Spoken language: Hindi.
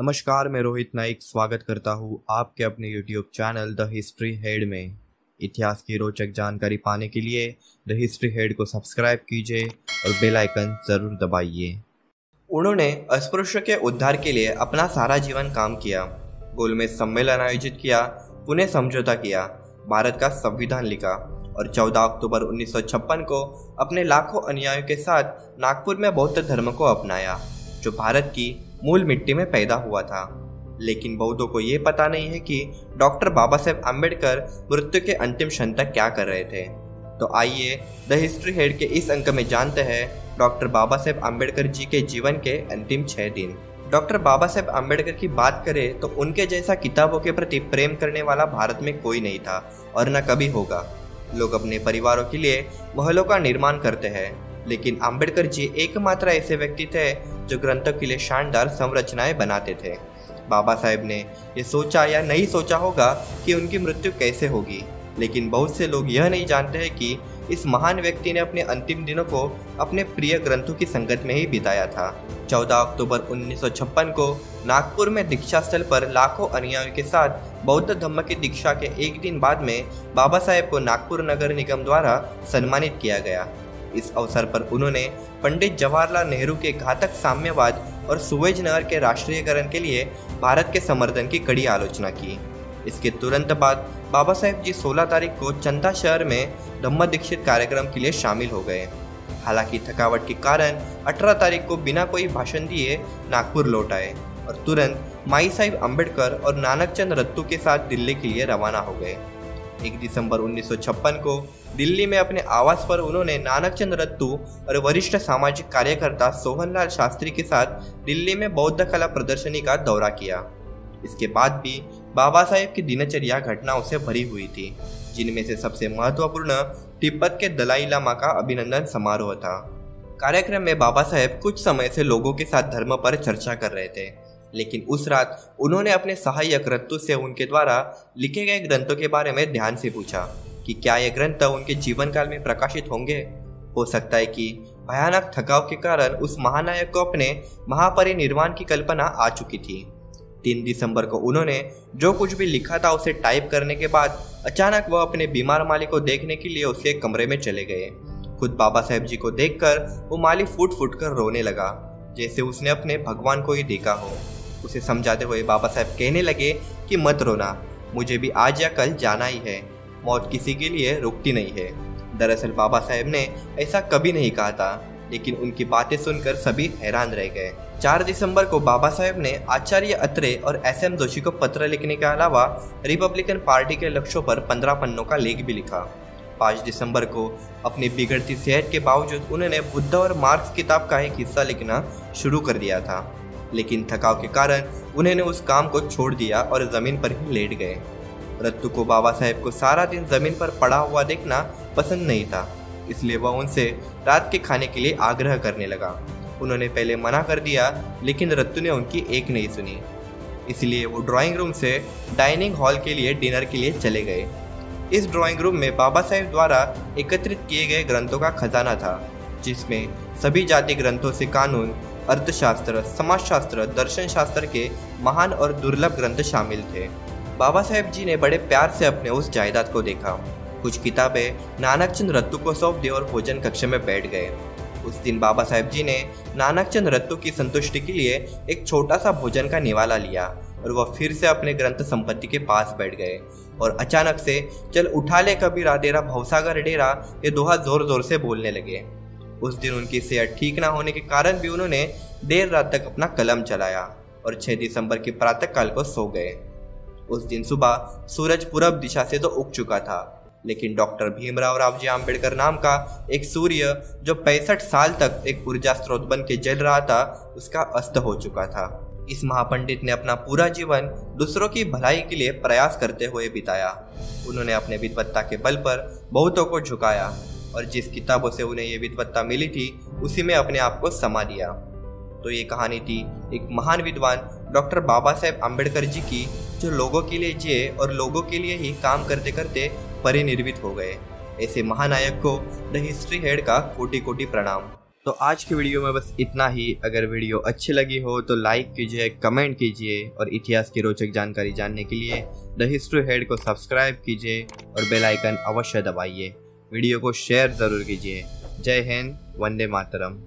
नमस्कार, मैं रोहित नाइक स्वागत करता हूँ आपके अपने YouTube channel the history head में। इतिहास की रोचक जानकारी पाने के लिए द हिस्ट्री हेड को सब्सक्राइब कीजिए और बेल आइकन जरूर दबाइए। उन्होंने अस्पृश्य के उद्धार के लिए अपना सारा जीवन काम किया। गोलमेज सम्मेलन आयोजित किया, पुणे समझौता किया, भारत का संविधान लिखा और 14 अक्टूबर 1956 को अपने लाखों अनुयायियों के साथ नागपुर में बौद्ध धर्म को अपनाया, जो भारत की मूल मिट्टी में पैदा हुआ था। लेकिन बौद्धों को ये पता नहीं है कि डॉक्टर बाबा साहेब आम्बेडकर मृत्यु के अंतिम क्षण तक क्या कर रहे थे। तो आइए द हिस्ट्री हेड के इस अंक में जानते हैं डॉक्टर बाबा साहेब आम्बेडकर जी के जीवन के अंतिम 6 दिन। डॉक्टर बाबा साहेब आम्बेडकर की बात करें तो उनके जैसा किताबों के प्रति प्रेम करने वाला भारत में कोई नहीं था और न कभी होगा। लोग अपने परिवारों के लिए महलों का निर्माण करते हैं, लेकिन आम्बेडकर जी एकमात्र ऐसे व्यक्ति थे जो ग्रंथों के लिए शानदार संरचनाएं बनाते थे। बाबा साहेब ने ये सोचा या नहीं सोचा होगा कि उनकी मृत्यु कैसे होगी, लेकिन बहुत से लोग यह नहीं जानते हैं कि इस महान व्यक्ति ने अपने अंतिम दिनों को अपने प्रिय ग्रंथों की संगत में ही बिताया था। 14 अक्टूबर 1956 को नागपुर में दीक्षा स्थल पर लाखों अनुयायियों के साथ बौद्ध धम्म की दीक्षा के एक दिन बाद में बाबा साहेब को नागपुर नगर निगम द्वारा सम्मानित किया गया। इस अवसर पर उन्होंने पंडित जवाहरलाल नेहरू के घातक साम्यवाद और सुएज नहर के राष्ट्रीयकरण के लिए भारत के समर्थन की कड़ी आलोचना की। इसके तुरंत बाद बाबा साहेब जी 16 तारीख को चंदा शहर में धम्म दीक्षित कार्यक्रम के लिए शामिल हो गए। हालांकि थकावट के कारण 18 तारीख को बिना कोई भाषण दिए नागपुर लौट आए और तुरंत माई साहिब अम्बेडकर और नानक चंद रत्तू के साथ दिल्ली के लिए रवाना हो गए। 1 दिसंबर 1956 को दिल्ली में अपने आवास पर उन्होंने नानक चंद रत्तू और वरिष्ठ सामाजिक कार्यकर्ता सोहनलाल शास्त्री के साथ दिल्ली में बौद्ध कला प्रदर्शनी का दौरा किया। इसके बाद भी बाबा साहेब की दिनचर्या घटनाओं से भरी हुई थी, जिनमें से सबसे महत्वपूर्ण तिब्बत के दलाई लामा का अभिनंदन समारोह था। कार्यक्रम में बाबा साहेब कुछ समय से लोगों के साथ धर्म पर चर्चा कर रहे थे, लेकिन उस रात उन्होंने अपने सहायक रत्तू से उनके द्वारा लिखे गए ग्रंथों के बारे में ध्यान से पूछा कि क्या ये ग्रंथ उनके जीवन काल में प्रकाशित होंगे। हो सकता है कि भयानक थकाव के कारण उस महानायक को अपने महापरिनिर्वाण की कल्पना आ चुकी थी। 3 दिसंबर को उन्होंने जो कुछ भी लिखा था उसे टाइप करने के बाद अचानक वह अपने बीमार माली को देखने के लिए उसके कमरे में चले गए। खुद बाबा साहेब जी को देखकर वो माली फूट फूट कर रोने लगा, जैसे उसने अपने भगवान को ही देखा हो। उसे समझाते हुए बाबा साहेब कहने लगे कि मत रोना, मुझे भी आज या कल जाना ही है, मौत किसी के लिए रुकती नहीं है। दरअसल बाबा साहेब ने ऐसा कभी नहीं कहा था, लेकिन उनकी बातें सुनकर सभी हैरान रह गए। 4 दिसंबर को बाबा साहेब ने आचार्य अत्रे और SM जोशी को पत्र लिखने के अलावा रिपब्लिकन पार्टी के लक्ष्यों पर 15 पन्नों का लेख भी लिखा। 5 दिसंबर को अपनी बिगड़ती सेहत के बावजूद उन्होंने बुद्ध और मार्क्स किताब का एक हिस्सा लिखना शुरू कर दिया था, लेकिन थकाव के कारण उन्होंने उस काम को छोड़ दिया और जमीन पर ही लेट गए। रत्तू को बाबा साहेब को सारा दिन जमीन पर पड़ा हुआ देखना पसंद नहीं था, इसलिए वह उनसे रात के खाने के लिए आग्रह करने लगा। उन्होंने पहले मना कर दिया, लेकिन रत्तू ने उनकी एक नहीं सुनी, इसलिए वो ड्राइंग रूम से डाइनिंग हॉल के लिए डिनर के लिए चले गए। इस ड्राइंग रूम में बाबा साहेब द्वारा एकत्रित किए गए ग्रंथों का खजाना था, जिसमें सभी जाति ग्रंथों से कानून, अर्थशास्त्र, समाजशास्त्र, दर्शन शास्त्र के महान और दुर्लभ ग्रंथ शामिल थे। बाबा साहेब जी ने बड़े प्यार से अपने उस जायदाद को देखा। कुछ किताबें नानक चंद रत्तू को सौंप दी और भोजन कक्ष में बैठ गए। उस दिन बाबा साहेब जी ने नानक चंद रत्तू की संतुष्टि के लिए एक छोटा सा भोजन का निवाला लिया और वह फिर से अपने ग्रंथ संपत्ति के पास बैठ गए और अचानक से चल उठा ले कबीरा तेरा भवसागर डेरा, ये दोहा जोर जोर से बोलने लगे। उस दिन उनकी सेहत ठीक ना होने के कारण भी उन्होंने देर रात तक अपना कलम चलाया और 6 दिसंबर के प्रातः काल को सो गए। उस दिन सुबह सूरज पूरब दिशा से तो उग चुका था, लेकिन डॉक्टर भीमराव रावजी आम्बेडकर नाम का एक सूर्य जो 65 साल तक एक ऊर्जा स्रोत बन के जल रहा था, उसका अस्त हो चुका था। इस महापंडित ने अपना पूरा जीवन दूसरों की भलाई के लिए प्रयास करते हुए बिताया। उन्होंने अपने विद्वत्ता के बल पर बहुतों को झुकाया और जिस किताबों से उन्हें ये विद्वत्ता मिली थी उसी में अपने आप को समा दिया। तो ये कहानी थी एक महान विद्वान डॉक्टर बाबा साहेब आम्बेडकर जी की, जो लोगों के लिए जिए और लोगों के लिए ही काम करते करते परिनिर्मित हो गए। ऐसे महानायक को द हिस्ट्री हेड का कोटि कोटि प्रणाम। तो आज की वीडियो में बस इतना ही। अगर वीडियो अच्छी लगी हो तो लाइक कीजिए, कमेंट कीजिए और इतिहास की रोचक जानकारी जानने के लिए द हिस्ट्री हेड को सब्सक्राइब कीजिए और बेल आइकन अवश्य दबाइए। वीडियो को शेयर ज़रूर कीजिए। जय हिंद, वंदे मातरम।